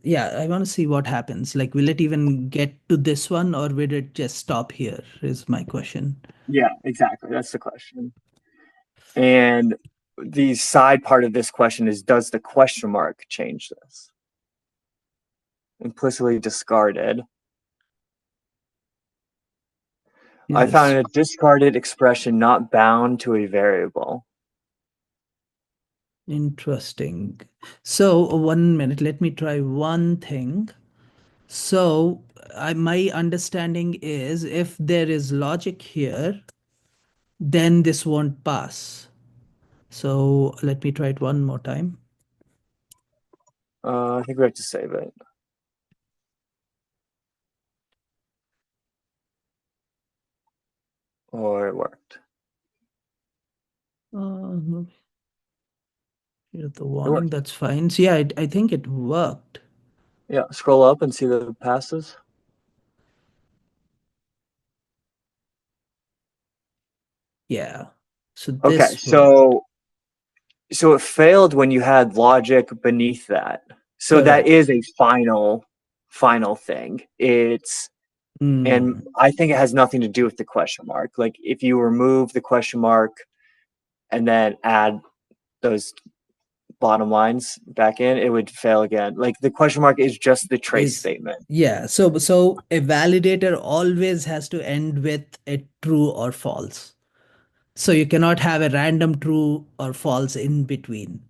Yeah, I want to see what happens. Like, will it even get to this one or will it just stop here? Is my question. Yeah, exactly. That's the question. And the side part of this question is, does the question mark change this? Implicitly discarded. I found Yes, a discarded expression not bound to a variable. interesting. So, 1 minute, let me try one thing. So, my understanding is if there is logic here, then this won't pass. So, let me try it one more time. I think we have to save it. Or it worked. Uh, Here's the It warning. worked. That's fine. So, yeah, I think it worked. Yeah, scroll up and see the passes. Yeah. So, Okay, this worked. so it failed when you had logic beneath that. So that Correct. is a final thing. And Hmm. I think it has nothing to do with the question mark. Like if you remove the question mark and then add those bottom lines back in, it would fail again. Like the question mark is just the trace Is statement. Yeah. So a validator always has to end with a true or false. So you cannot have a random true or false in between.